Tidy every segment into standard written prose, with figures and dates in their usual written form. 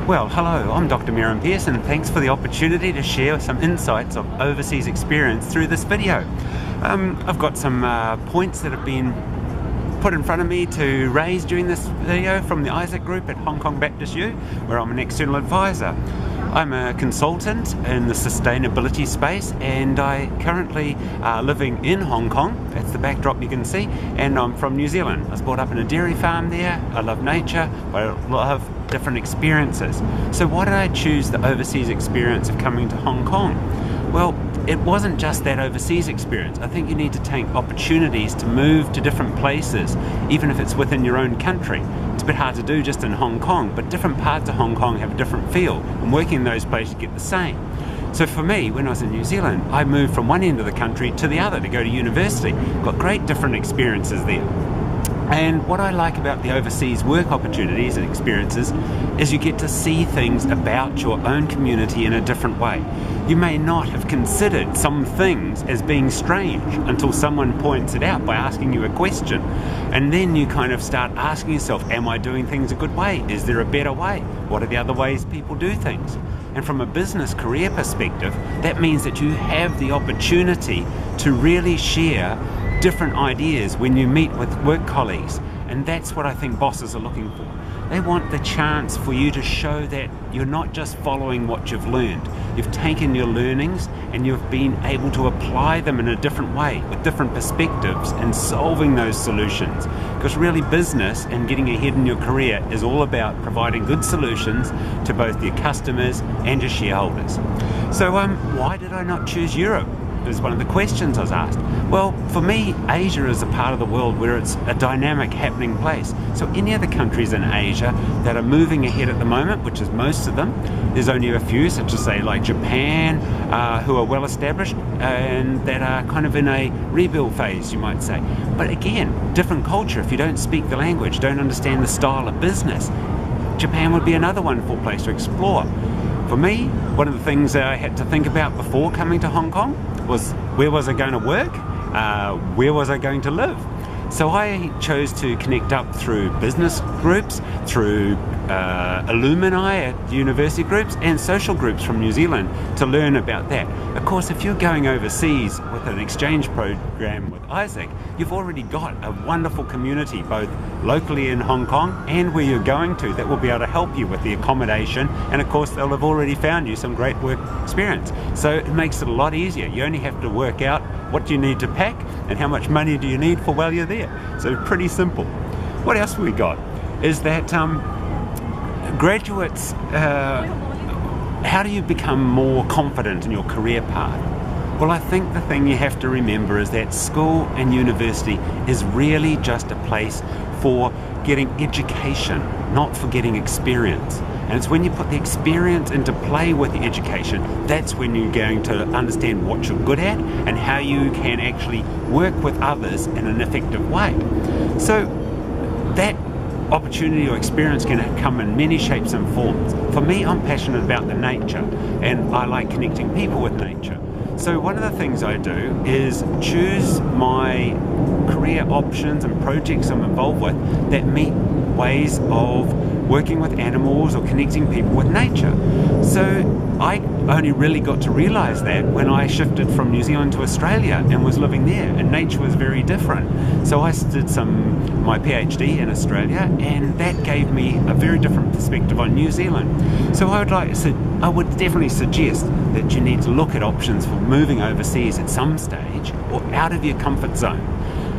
Well, hello, I'm Dr. Merrin Pearse, and thanks for the opportunity to share some insights of overseas experience through this video. I've got some points that have been put in front of me to raise during this video from the AIESEC group at Hong Kong Baptist U, where I'm an external advisor. I'm a consultant in the sustainability space, and I currently are living in Hong Kong. That's the backdrop you can see, and I'm from New Zealand. I was brought up in a dairy farm there. I love nature, but I love different experiences. So why did I choose the overseas experience of coming to Hong Kong? Well, it wasn't just that overseas experience. I think you need to take opportunities to move to different places, even if it's within your own country. It's a bit hard to do just in Hong Kong, but different parts of Hong Kong have a different feel, and working in those places you get the same. So for me, when I was in New Zealand, I moved from one end of the country to the other to go to university. Got great different experiences there. And what I like about the overseas work opportunities and experiences is you get to see things about your own community in a different way. You may not have considered some things as being strange until someone points it out by asking you a question. And then you kind of start asking yourself, am I doing things a good way? Is there a better way? What are the other ways people do things? And from a business career perspective, that means that you have the opportunity to really share different ideas when you meet with work colleagues, and that's what I think bosses are looking for. They want the chance for you to show that you're not just following what you've learned. You've taken your learnings and you've been able to apply them in a different way with different perspectives and solving those solutions, because really business and getting ahead in your career is all about providing good solutions to both your customers and your shareholders. So why did I not choose Europe? Is one of the questions I was asked. Well, for me, Asia is a part of the world where it's a dynamic, happening place. So any of the countries in Asia that are moving ahead at the moment, which is most of them, there's only a few, such as say like Japan, who are well established and that are kind of in a rebuild phase, you might say. But again, different culture. If you don't speak the language, don't understand the style of business, Japan would be another wonderful place to explore. For me, one of the things that I had to think about before coming to Hong Kong was, where was I going to work? Where was I going to live? So I chose to connect up through business groups, through alumni at university groups and social groups from New Zealand to learn about that. Of course, if you're going overseas with an exchange program with AIESEC, you've already got a wonderful community both locally in Hong Kong and where you're going to that will be able to help you with the accommodation, and of course they'll have already found you some great work experience. So it makes it a lot easier. You only have to work out what you need to pack and how much money do you need for while you're there. So pretty simple. What else we got is that graduates, how do you become more confident in your career path? Well, I think the thing you have to remember is that school and university is really just a place for getting education, not for getting experience. And it's when you put the experience into play with the education, that's when you're going to understand what you're good at and how you can actually work with others in an effective way. So that opportunity or experience can come in many shapes and forms. For me, I'm passionate about the nature, and I like connecting people with nature. So one of the things I do is choose my career options and projects I'm involved with that meet ways of working with animals or connecting people with nature. So I only really got to realize that when I shifted from New Zealand to Australia and was living there, and nature was very different. So I did my PhD in Australia, and that gave me a very different perspective on New Zealand. So I would definitely suggest that you need to look at options for moving overseas at some stage or out of your comfort zone.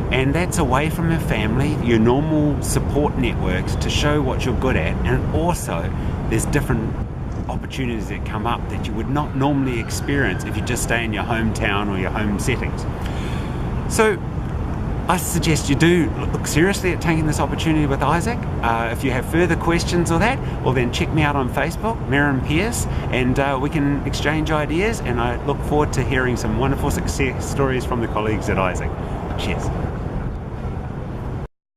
And that's away from your family, your normal support networks, to show what you're good at. And also, there's different opportunities that come up that you would not normally experience if you just stay in your hometown or your home settings. So I suggest you do look seriously at taking this opportunity with AIESEC. If you have further questions or that, well then check me out on Facebook, Merrin Pearse, and we can exchange ideas, and I look forward to hearing some wonderful success stories from the colleagues at AIESEC. Cheers.